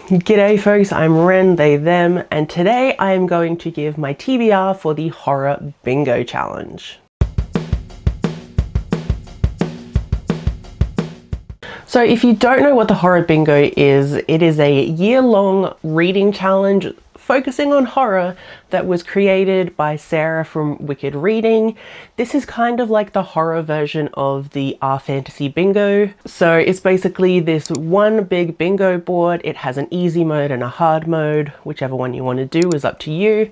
G'day folks, I'm Wren, they, them, and today I am going to give my TBR for the Horror Bingo Challenge. So if you don't know what the Horror Bingo is, it is a year-long reading challenge focusing on horror that was created by Sarah from Wicked Reading. This is kind of like the horror version of the Our Fantasy Bingo. So it's basically this one big bingo board. It has an easy mode and a hard mode. Whichever one you want to do is up to you.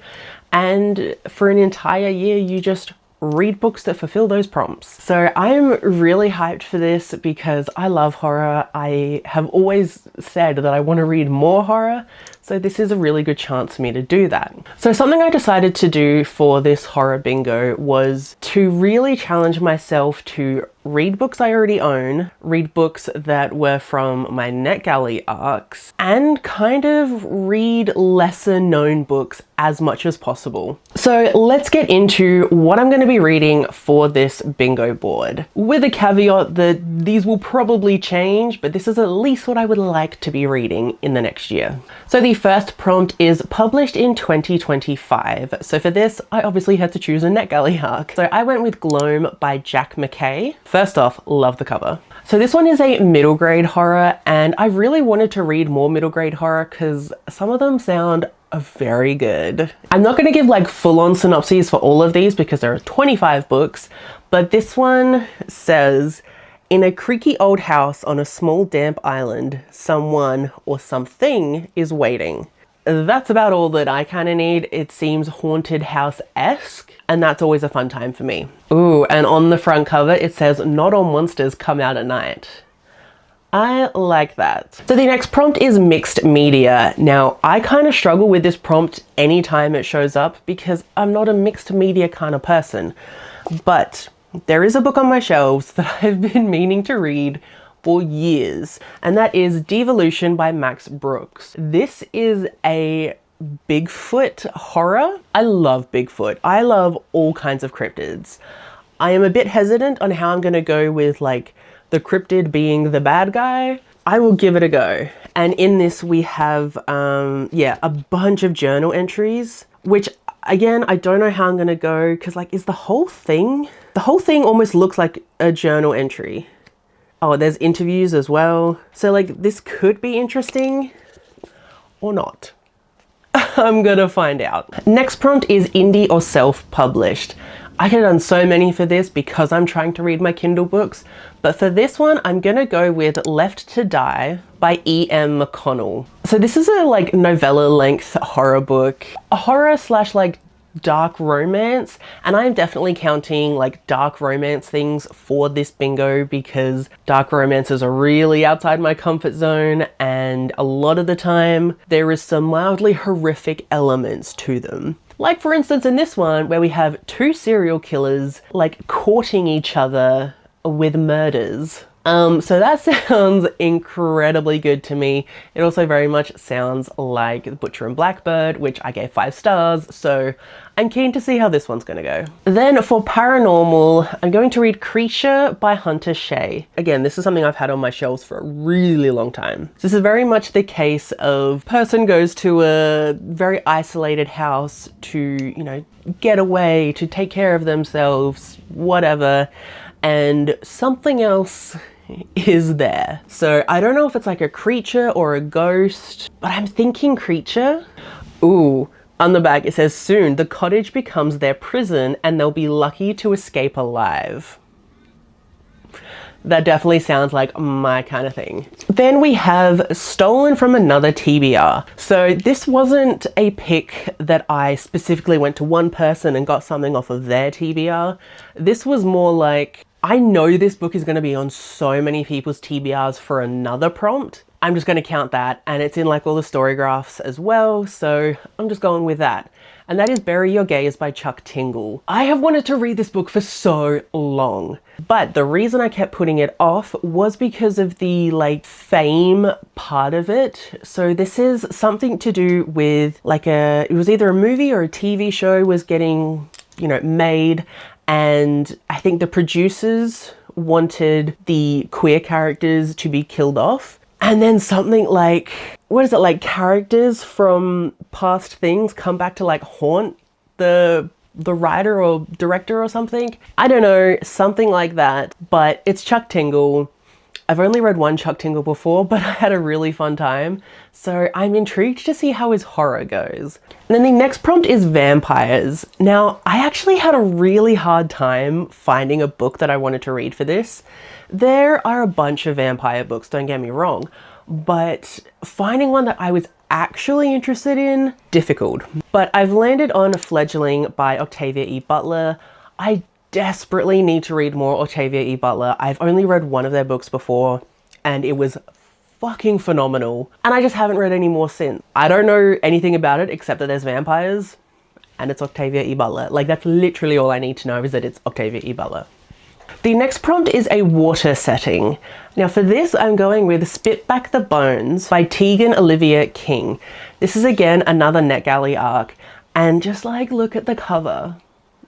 And for an entire year, you just read books that fulfill those prompts. So I'm really hyped for this because I love horror. I have always said that I want to read more horror, so this is a really good chance for me to do that. So something I decided to do for this horror bingo was to really challenge myself to read books I already own, read books that were from my NetGalley arcs, and kind of read lesser known books as much as possible. So let's get into what I'm going to be reading for this bingo board, with a caveat that these will probably change, but this is at least what I would like to be reading in the next year. So the first prompt is published in 2025. So for this, I obviously had to choose a NetGalley arc. So I went with Gloam by Jack McKay. First off, love the cover. So this one is a middle grade horror, and I really wanted to read more middle grade horror because some of them sound very good. I'm not going to give like full-on synopses for all of these because there are 25 books, but this one says, in a creaky old house on a small damp island, someone or something is waiting. That's about all that I kind of need. It seems haunted house-esque, and that's always a fun time for me. Ooh, and on the front cover it says, not all monsters come out at night. I like that. So the next prompt is mixed media. Now, I kind of struggle with this prompt anytime it shows up because I'm not a mixed media kind of person. But there is a book on my shelves that I've been meaning to read for years, and that is Devolution by Max Brooks. This is a Bigfoot horror. I love Bigfoot. I love all kinds of cryptids. I am a bit hesitant on how I'm going to go with like the cryptid being the bad guy. I will give it a go. And in this we have, a bunch of journal entries, which again, I don't know how I'm going to go because like, is the whole thing almost looks like a journal entry. Oh, there's interviews as well. So like this could be interesting or not. I'm gonna find out. Next prompt is indie or self-published. I could have done so many for this because I'm trying to read my Kindle books, but for this one, I'm gonna go with Left to Die by E.M. McConnell. So this is a like novella length horror book, a horror slash like dark romance, and I'm definitely counting like dark romance things for this bingo because dark romances are really outside my comfort zone, and a lot of the time there is some mildly horrific elements to them. Like for instance in this one where we have two serial killers like courting each other with murders. So that sounds incredibly good to me. It also very much sounds like The Butcher and Blackbird, which I gave 5 stars, so I'm keen to see how this one's gonna go. Then for paranormal, I'm going to read Creature by Hunter Shea. Again, this is something I've had on my shelves for a really long time. This is very much the case of person goes to a very isolated house to, you know, get away, to take care of themselves, whatever, and something else is there. So I don't know if it's like a creature or a ghost, but I'm thinking creature. Ooh, on the back it says, soon the cottage becomes their prison and they'll be lucky to escape alive. That definitely sounds like my kind of thing. Then we have Stolen from Another TBR. So this wasn't a pick that I specifically went to one person and got something off of their TBR. This was more like, I know this book is going to be on so many people's TBRs for another prompt. I'm just going to count that, and it's in like all the story graphs as well, so I'm just going with that. And that is Bury Your Gaze by Chuck Tingle. I have wanted to read this book for so long, but the reason I kept putting it off was because of the like fame part of it. So this is something to do with like it was either a movie or a TV show was getting, you know, made, and I think the producers wanted the queer characters to be killed off. And then something like, what is it, like characters from past things come back to like haunt the writer or director or something. I don't know, something like that. But it's Chuck Tingle. I've only read one Chuck Tingle before, but I had a really fun time. So I'm intrigued to see how his horror goes. And then the next prompt is vampires. Now, I actually had a really hard time finding a book that I wanted to read for this. There are a bunch of vampire books, don't get me wrong, but finding one that I was actually interested in, difficult. But I've landed on Fledgling by Octavia E. Butler. I desperately need to read more Octavia E. Butler. I've only read one of their books before and it was fucking phenomenal. And I just haven't read any more since. I don't know anything about it except that there's vampires and it's Octavia E. Butler. Like that's literally all I need to know is that it's Octavia E. Butler. The next prompt is a water setting. Now for this, I'm going with Spit Back the Bones by Tegan Olivia King. This is again another NetGalley arc and just like look at the cover.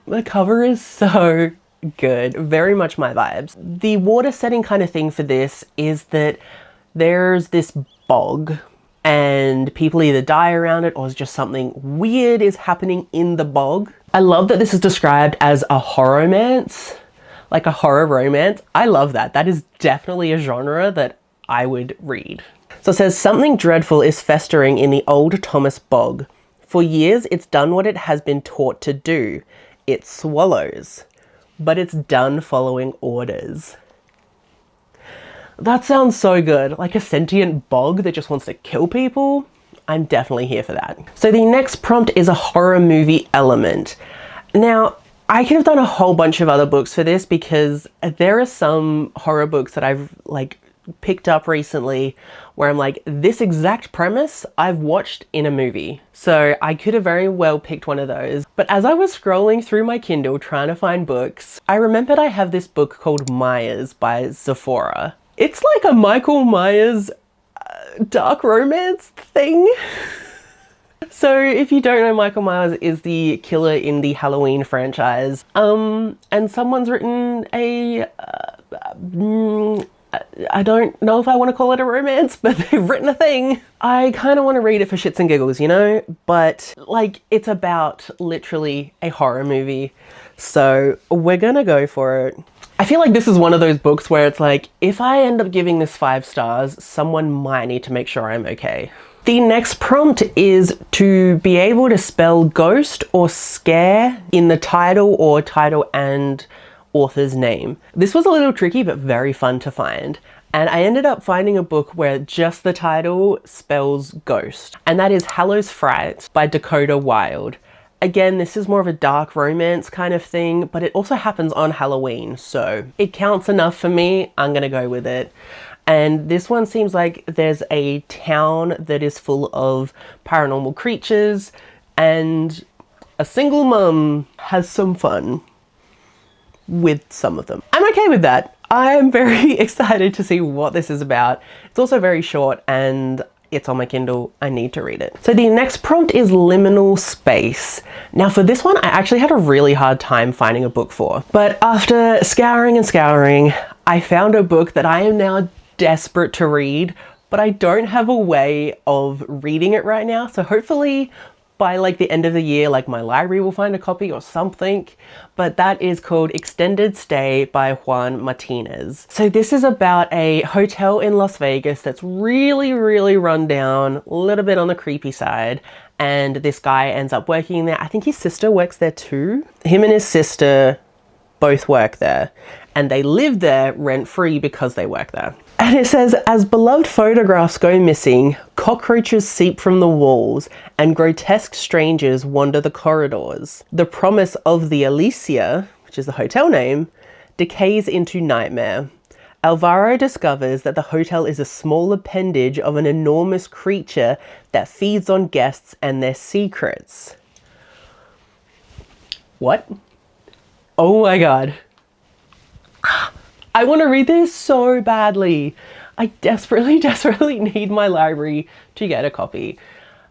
The cover is so good, very much my vibes. The water setting kind of thing for this is that there's this bog and people either die around it or just something weird is happening in the bog. I love that this is described as a horromance, like a horror romance. I love that. That is definitely a genre that I would read. So it says, something dreadful is festering in the old Thomas bog. For years, it's done what it has been taught to do. It swallows, but it's done following orders. That sounds so good, like a sentient bog that just wants to kill people. I'm definitely here for that. So the next prompt is a horror movie element. Now, I could have done a whole bunch of other books for this because there are some horror books that I've like picked up recently where I'm like, this exact premise I've watched in a movie. So I could have very well picked one of those. But as I was scrolling through my Kindle trying to find books, I remembered I have this book called Myers by Sephora. It's like a Michael Myers dark romance thing. So if you don't know, Michael Myers is the killer in the Halloween franchise. And someone's written a I don't know if I want to call it a romance, but they've written a thing. I kind of want to read it for shits and giggles, you know? But like, it's about literally a horror movie. So we're gonna go for it. I feel like this is one of those books where it's like, if I end up giving this 5 stars, someone might need to make sure I'm okay. The next prompt is to be able to spell ghost or scare in the title or title and author's name. This was a little tricky, but very fun to find. And I ended up finding a book where just the title spells ghost. And that is Hallows Fright by Dakota Wilde. Again, this is more of a dark romance kind of thing, but it also happens on Halloween. So it counts enough for me. I'm gonna go with it. And this one seems like there's a town that is full of paranormal creatures and a single mum has some fun with some of them. I'm okay with that. I'm very excited to see what this is about. It's also very short and it's on my Kindle. I need to read it. So the next prompt is liminal space. Now for this one, I actually had a really hard time finding a book for, but after scouring and scouring, I found a book that I am now desperate to read, but I don't have a way of reading it right now. So hopefully by like the end of the year, like my library will find a copy or something, but that is called Extended Stay by Juan Martinez. So this is about a hotel in Las Vegas that's really, really run down, a little bit on the creepy side. And this guy ends up working there. I think his sister works there too. Him and his sister both work there and they live there rent-free because they work there. And it says, as beloved photographs go missing, cockroaches seep from the walls and grotesque strangers wander the corridors. The promise of the Alicia, which is the hotel name, decays into nightmare. Alvaro discovers that the hotel is a small appendage of an enormous creature that feeds on guests and their secrets. What? Oh my god. I want to read this so badly. I desperately, desperately need my library to get a copy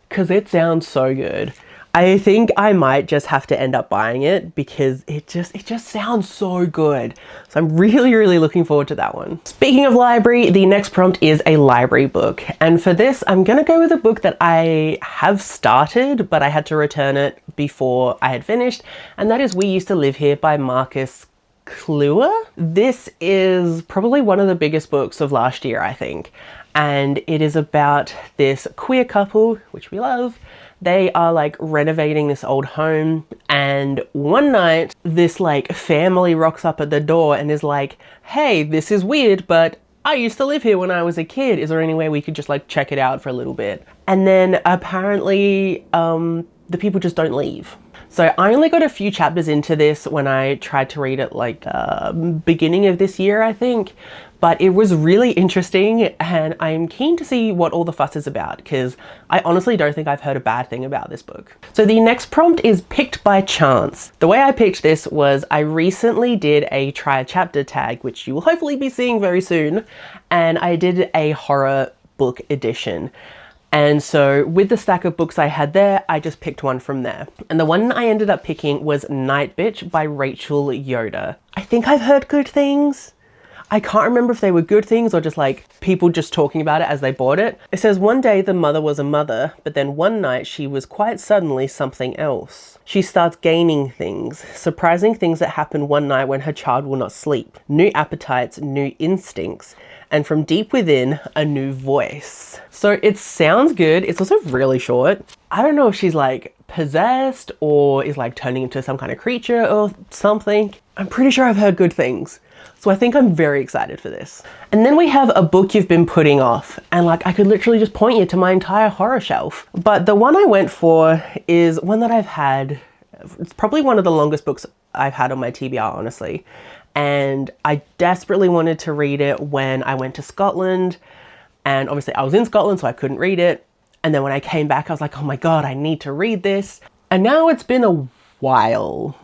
because it sounds so good. I think I might just have to end up buying it because it just sounds so good. So I'm really looking forward to that one. Speaking of library, the next prompt is a library book. And for this, I'm gonna go with a book that I have started, but I had to return it before I had finished. And that is We Used to Live Here by Marcus Kluwer. This is probably one of the biggest books of last year, I think. And it is about this queer couple, which we love. They are like renovating this old home, and one night this like family rocks up at the door and is like, hey, this is weird, but I used to live here when I was a kid. Is there any way we could just like check it out for a little bit? And then apparently the people just don't leave. So I only got a few chapters into this when I tried to read it like beginning of this year, I think. But it was really interesting, and I'm keen to see what all the fuss is about because I honestly don't think I've heard a bad thing about this book. So the next prompt is picked by chance. The way I picked this was I recently did a try a chapter tag, which you will hopefully be seeing very soon, and I did a horror book edition. And so with the stack of books I had there, I just picked one from there. And the one I ended up picking was Night Bitch by Rachel Yoder. I think I've heard good things. I can't remember if they were good things or just like people just talking about it as they bought it. It says, one day the mother was a mother, but then one night she was quite suddenly something else. She starts gaining things, surprising things that happen one night when her child will not sleep. New appetites, new instincts, and from deep within, a new voice. So it sounds good. It's also really short. I don't know if she's like possessed or is like turning into some kind of creature or something. I'm pretty sure I've heard good things. So I think I'm very excited for this. And then we have a book you've been putting off, and like I could literally just point you to my entire horror shelf. But the one I went for is one that I've had, it's probably one of the longest books I've had on my TBR, honestly. And I desperately wanted to read it when I went to Scotland. And obviously I was in Scotland, so I couldn't read it. And then when I came back, I was like, oh my God, I need to read this. And now it's been a while.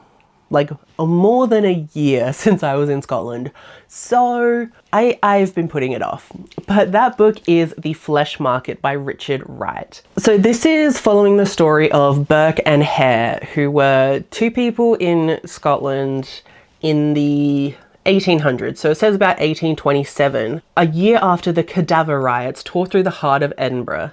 Like more than a year since I was in Scotland. So I've been putting it off. But that book is The Flesh Market by Richard Wright. So this is following the story of Burke and Hare, who were two people in Scotland in the 1800s. So it says about 1827, a year after the cadaver riots tore through the heart of Edinburgh.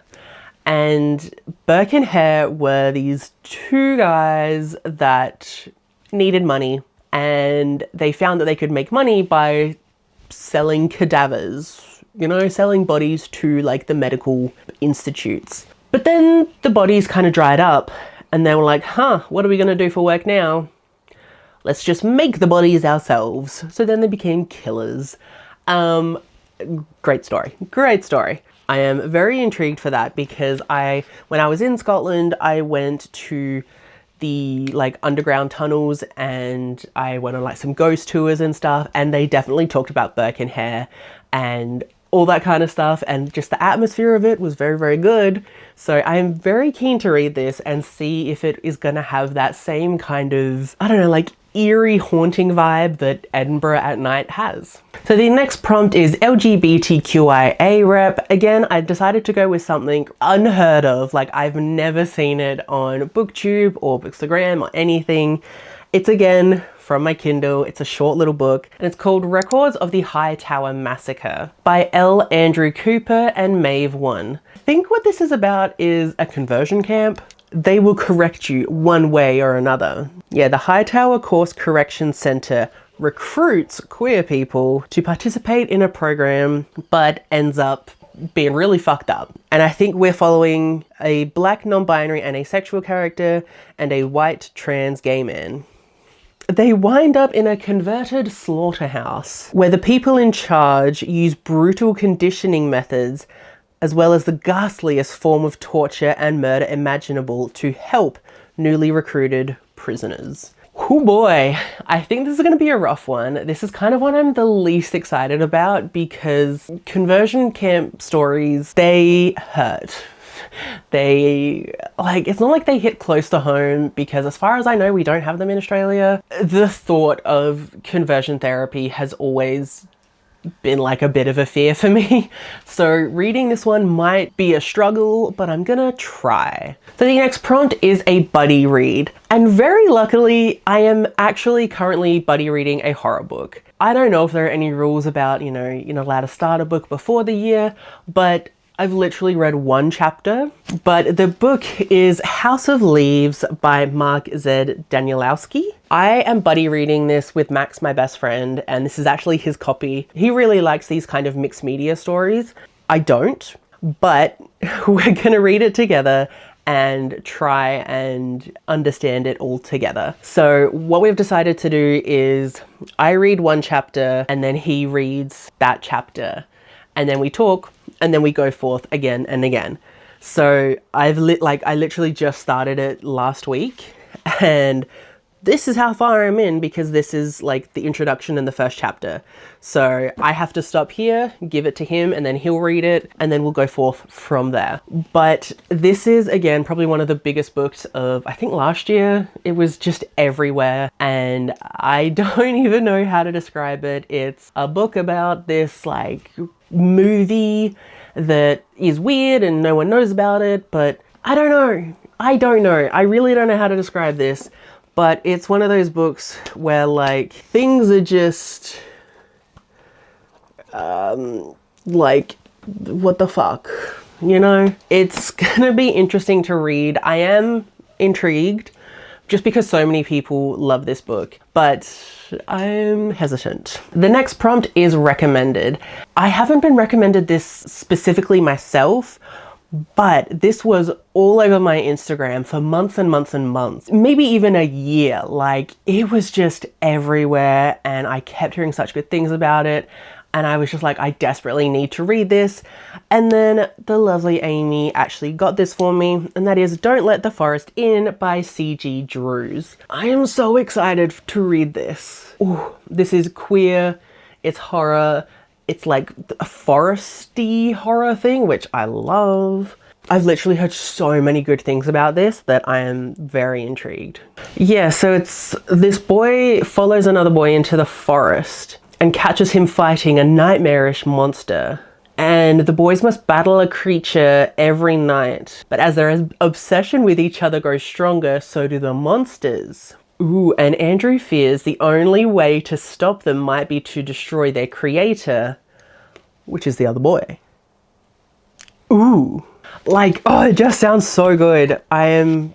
And Burke and Hare were these two guys that needed money, and they found that they could make money by selling cadavers, you know, selling bodies to like the medical institutes. But then the bodies kind of dried up, and they were like, what are we going to do for work now? Let's just make the bodies ourselves. So then they became killers. Great story. Great story. I am very intrigued for that because when I was in Scotland, I went to the like underground tunnels and I went on like some ghost tours and stuff, and they definitely talked about Burke and Hare and all that kind of stuff, and just the atmosphere of it was very good. So I am very keen to read this and see if it is gonna have that same kind of, I don't know, like eerie haunting vibe that Edinburgh at night has. So the next prompt is LGBTQIA rep. Again, I decided to go with something unheard of. Like I've never seen it on BookTube or Bookstagram or anything. It's again from my Kindle. It's a short little book and it's called Records of the High Tower Massacre by L. Andrew Cooper and Maeve One. I think what this is about is a conversion camp. They will correct you one way or another. Yeah, the Hightower Course Correction Center recruits queer people to participate in a program, but ends up being really fucked up. And I think we're following a black non-binary and asexual character and a white trans gay man. They wind up in a converted slaughterhouse where the people in charge use brutal conditioning methods as well as the ghastliest form of torture and murder imaginable to help newly recruited prisoners. Oh boy, I think this is going to be a rough one. This is kind of what I'm the least excited about because conversion camp stories, they hurt. They, like, it's not like they hit close to home because as far as I know, we don't have them in Australia. The thought of conversion therapy has always been like a bit of a fear for me. So reading this one might be a struggle, but I'm gonna try. So the next prompt is a buddy read. And very luckily, I am actually currently buddy reading a horror book. I don't know if there are any rules about, you're not allowed to start a book before the year, but I've literally read one chapter. But the book is House of Leaves by Mark Z. Danielowski. I am buddy reading this with Max, my best friend, and this is actually his copy. He really likes these kind of mixed media stories. I don't, but we're gonna read it together and try and understand it all together. So what we've decided to do is I read one chapter and then he reads that chapter, and then we talk and then we go forth again and again. So I literally just started it last week, and this is how far I'm in because this is like the introduction in the first chapter. So I have to stop here, give it to him, and then he'll read it, and then we'll go forth from there. But this is, again, probably one of the biggest books of, I think last year. It was just everywhere, and I don't even know how to describe it. It's a book about this like movie that is weird and no one knows about it, but I don't know. I really don't know how to describe this. But it's one of those books where like things are just like, what the fuck, It's gonna be interesting to read. I am intrigued just because so many people love this book, but I'm hesitant. The next prompt is recommended. I haven't been recommended this specifically myself, but this was all over my Instagram for months and months and months, maybe even a year. Like, it was just everywhere, and I kept hearing such good things about it, and I was just like, I desperately need to read this. And then the lovely Amy actually got this for me, and that is Don't Let the Forest In by C.G. Drews. I am so excited to read this. Ooh, this is queer, it's horror, it's like a foresty horror thing, which I love. I've literally heard so many good things about this that I am very intrigued. Yeah, so it's this boy follows another boy into the forest and catches him fighting a nightmarish monster. And the boys must battle a creature every night. But as their obsession with each other grows stronger, so do the monsters. Ooh, and Andrew fears the only way to stop them might be to destroy their creator, which is the other boy. Ooh, like, oh, it just sounds so good. I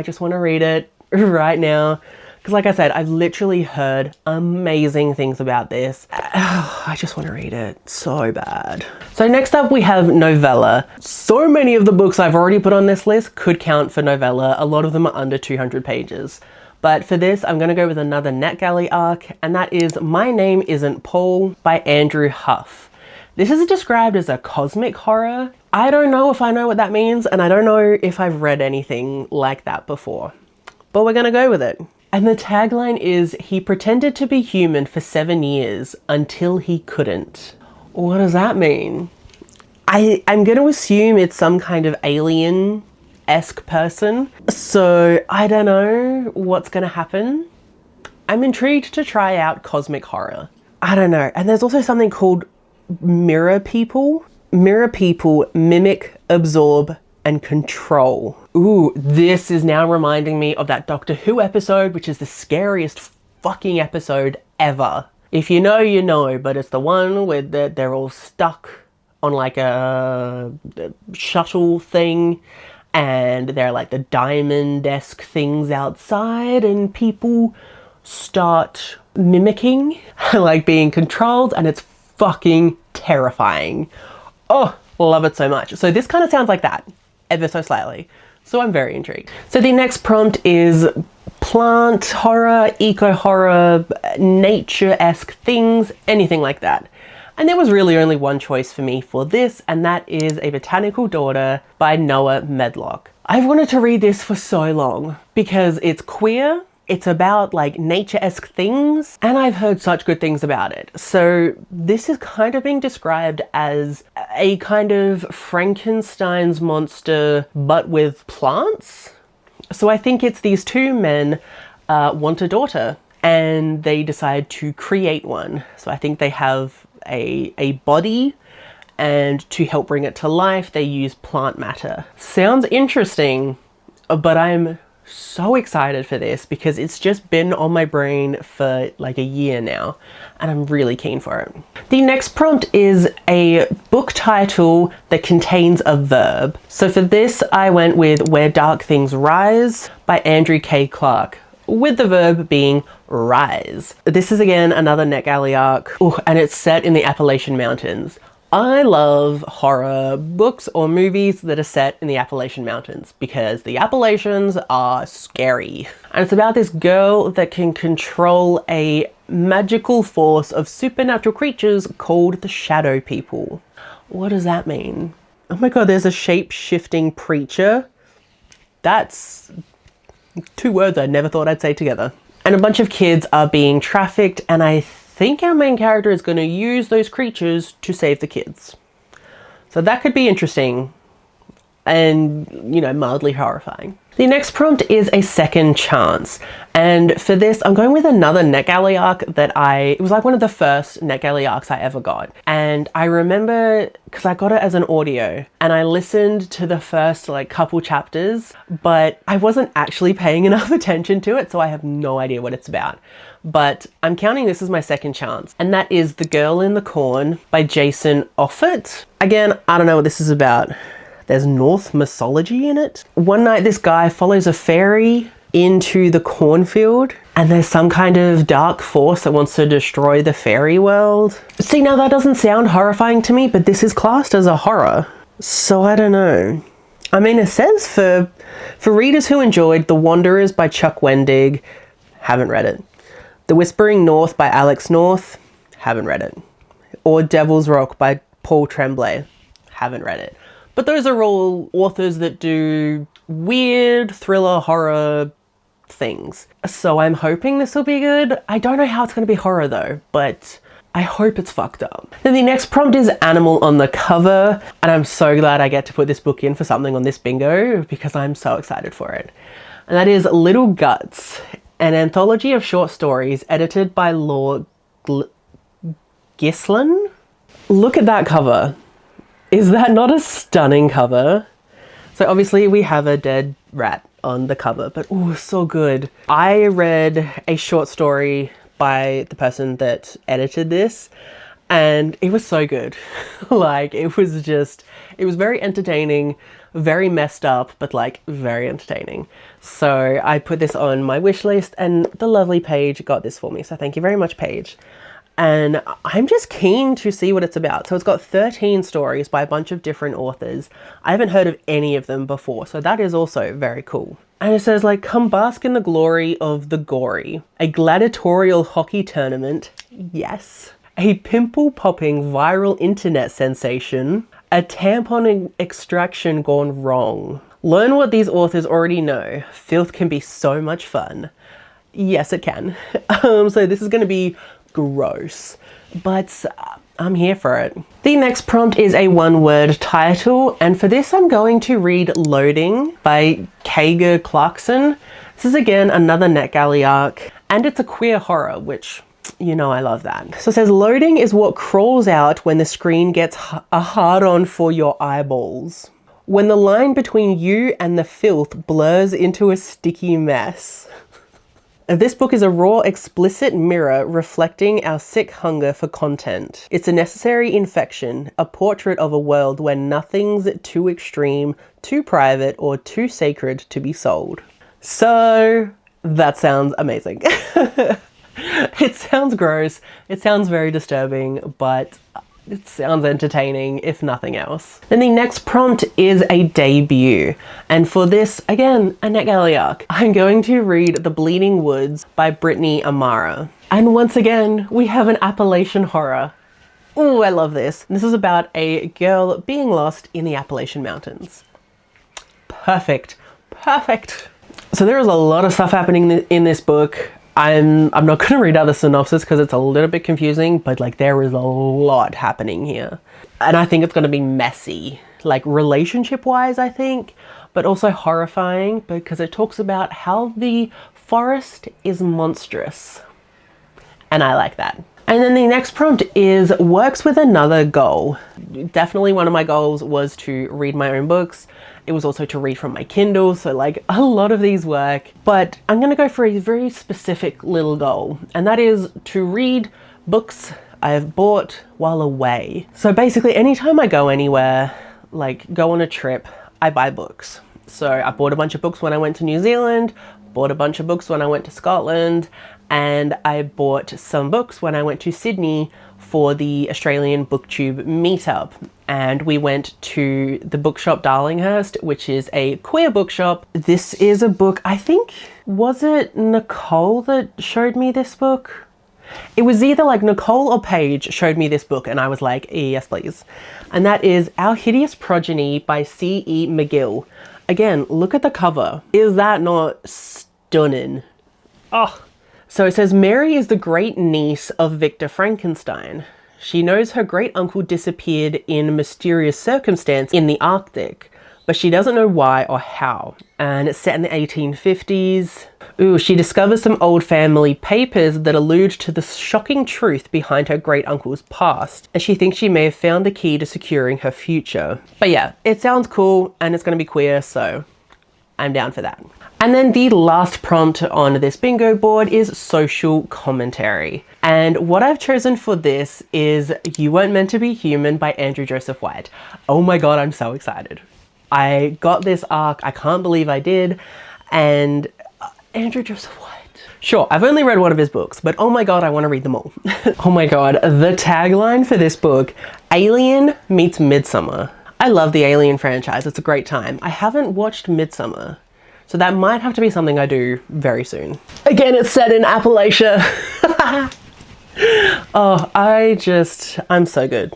just want to read it right now. Because like I said, I've literally heard amazing things about this. I just want to read it so bad. So next up we have novella. So many of the books I've already put on this list could count for novella. A lot of them are under 200 pages. But for this, I'm going to go with another NetGalley arc, and that is My Name Isn't Paul by Andrew Huff. This is described as a cosmic horror. I don't know if I know what that means, and I don't know if I've read anything like that before. But we're going to go with it. And the tagline is, he pretended to be human for 7 years until he couldn't. What does that mean? I'm going to assume it's some kind of alien-esque person. So I don't know what's going to happen. I'm intrigued to try out cosmic horror. I don't know. And there's also something called mirror people. Mirror people mimic, absorb, and control. Ooh, this is now reminding me of that Doctor Who episode, which is the scariest fucking episode ever. If you know, you know, but it's the one where they're all stuck on like a shuttle thing, and they're like the diamond-esque things outside, and people start mimicking, like being controlled, and it's fucking terrifying. Oh, love it so much. So this kind of sounds like that, ever so slightly. So I'm very intrigued. So the next prompt is plant horror, eco horror, nature-esque things, anything like that. And there was really only one choice for me for this, and that is A Botanical Daughter by Noah Medlock. I've wanted to read this for so long because it's queer, it's about like nature-esque things, and I've heard such good things about it. So this is kind of being described as a kind of Frankenstein's monster, but with plants. So I think it's these two men want a daughter, and they decide to create one. So I think they have a body, and to help bring it to life, they use plant matter. Sounds interesting, but I'm so excited for this because it's just been on my brain for like a year now, and I'm really keen for it. The next prompt is a book title that contains a verb. So for this, I went with Where Dark Things Rise by Andrew K. Clark, with the verb being rise. This is again another NetGalley arc, and it's set in the Appalachian Mountains. I love horror books or movies that are set in the Appalachian Mountains because the Appalachians are scary. And it's about this girl that can control a magical force of supernatural creatures called the Shadow People. What does that mean? Oh my god, there's a shape-shifting preacher. That's 2 words I never thought I'd say together. And a bunch of kids are being trafficked, and I think our main character is going to use those creatures to save the kids. So that could be interesting and, you know, mildly horrifying. The next prompt is a second chance. And for this, I'm going with another NetGalley arc that it was like one of the first NetGalley arcs I ever got. And I remember, because I got it as an audio, and I listened to the first like couple chapters, but I wasn't actually paying enough attention to it, so I have no idea what it's about. But I'm counting this as my second chance, and that is The Girl in the Corn by Jason Offutt. Again, I don't know what this is about. There's Norse mythology in it. One night this guy follows a fairy into the cornfield, and there's some kind of dark force that wants to destroy the fairy world. See, now that doesn't sound horrifying to me, but this is classed as a horror. So I don't know. I mean, it says for readers who enjoyed The Wanderers by Chuck Wendig, haven't read it. The Whispering North by Alex North, haven't read it. Or Devil's Rock by Paul Tremblay, haven't read it. But those are all authors that do weird thriller horror things. So I'm hoping this will be good. I don't know how it's going to be horror though, but I hope it's fucked up. Then the next prompt is animal on the cover, and I'm so glad I get to put this book in for something on this bingo because I'm so excited for it. And that is Little Guts, an anthology of short stories edited by Laura Gislin. Look at that cover. Is that not a stunning cover? So obviously we have a dead rat on the cover, but oh, so good. I read a short story by the person that edited this, and it was so good. Like, it was very entertaining, very messed up, but like very entertaining. So I put this on my wish list, and the lovely Paige got this for me. So thank you very much, Paige. And I'm just keen to see what it's about. So it's got 13 stories by a bunch of different authors. I haven't heard of any of them before, so that is also very cool. And it says like, come bask in the glory of the gory. A gladiatorial hockey tournament. Yes. A pimple-popping viral internet sensation. A tampon extraction gone wrong. Learn what these authors already know. Filth can be so much fun. Yes, it can. So this is going to be gross, but I'm here for it. The next prompt is a one-word title, and for this I'm going to read Loading by Kager Clarkson. This is again another NetGalley arc, and it's a queer horror, which, you know, I love that. So it says, loading is what crawls out when the screen gets a hard-on for your eyeballs. When the line between you and the filth blurs into a sticky mess. This book is a raw, explicit mirror reflecting our sick hunger for content. It's a necessary infection, a portrait of a world where nothing's too extreme, too private, or too sacred to be sold. So, that sounds amazing. It sounds gross, it sounds very disturbing, but it sounds entertaining, if nothing else. Then the next prompt is a debut. And for this, again, a NetGalley arc. I'm going to read The Bleeding Woods by Brittany Amara. And once again, we have an Appalachian horror. Ooh, I love this. This is about a girl being lost in the Appalachian Mountains. Perfect. Perfect. So there is a lot of stuff happening in this book. I'm not going to read out the synopsis because it's a little bit confusing, but like there is a lot happening here. And I think it's going to be messy, like relationship wise, I think, but also horrifying because it talks about how the forest is monstrous. and I like that. And then the next prompt is works with another goal. Definitely one of my goals was to read my own books. It was also to read from my Kindle, so like a lot of these work. But I'm gonna go for a very specific little goal, and that is to read books I have bought while away. So basically anytime I go anywhere, like go on a trip, I buy books. So I bought a bunch of books when I went to New Zealand, bought a bunch of books when I went to Scotland, and I bought some books when I went to Sydney for the Australian BookTube meetup. And we went to the bookshop Darlinghurst, which is a queer bookshop. This is a book, I think, was it Nicole that showed me this book? It was either like Nicole or Paige showed me this book and I was like, yes please. And that is Our Hideous Progeny by C.E. McGill. Again, look at the cover. Is that not stunning? Oh. So it says, Mary is the great niece of Victor Frankenstein. She knows her great uncle disappeared in mysterious circumstance in the Arctic, but she doesn't know why or how. And it's set in the 1850s. Ooh, she discovers some old family papers that allude to the shocking truth behind her great uncle's past, and she thinks she may have found the key to securing her future. But yeah, it sounds cool and it's gonna be queer, so I'm down for that. And then the last prompt on this bingo board is social commentary. And what I've chosen for this is You Weren't Meant to Be Human by Andrew Joseph White. Oh my god, I'm so excited. I got this arc, I can't believe I did, and Andrew Joseph White. Sure, I've only read one of his books, but oh my god, I want to read them all. Oh my god, the tagline for this book, Alien meets Midsummer. I love the Alien franchise, it's a great time. I haven't watched Midsummer, so that might have to be something I do very soon. Again, it's set in Appalachia. Oh, I'm so good.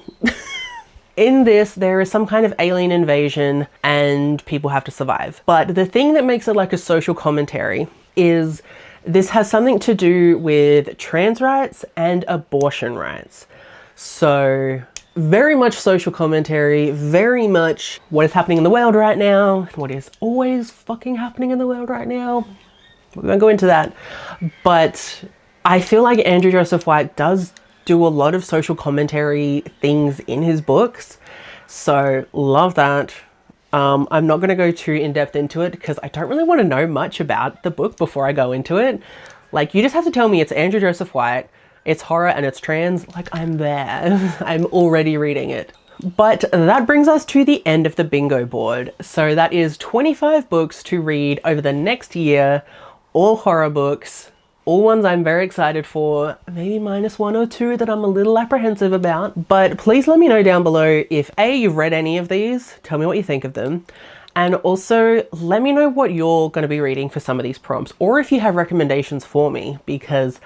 In this, there is some kind of alien invasion and people have to survive. But the thing that makes it like a social commentary is this has something to do with trans rights and abortion rights. So very much social commentary, very much what is happening in the world right now, what is always fucking happening in the world right now. We're gonna go into that. But I feel like Andrew Joseph White does do a lot of social commentary things in his books, so love that. I'm not going to go too in-depth into it because I don't really want to know much about the book before I go into it. Like, you just have to tell me it's Andrew Joseph White, it's horror and it's trans, like I'm there. I'm already reading it. But that brings us to the end of the bingo board. So that is 25 books to read over the next year, all horror books. All ones I'm very excited for, maybe minus one or two that I'm a little apprehensive about. But please let me know down below if A, you've read any of these, tell me what you think of them. And also let me know what you're going to be reading for some of these prompts, or if you have recommendations for me, because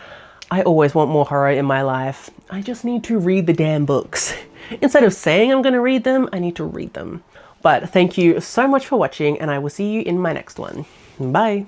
I always want more horror in my life. I just need to read the damn books. Instead of saying I'm going to read them, I need to read them. But thank you so much for watching, and I will see you in my next one. Bye.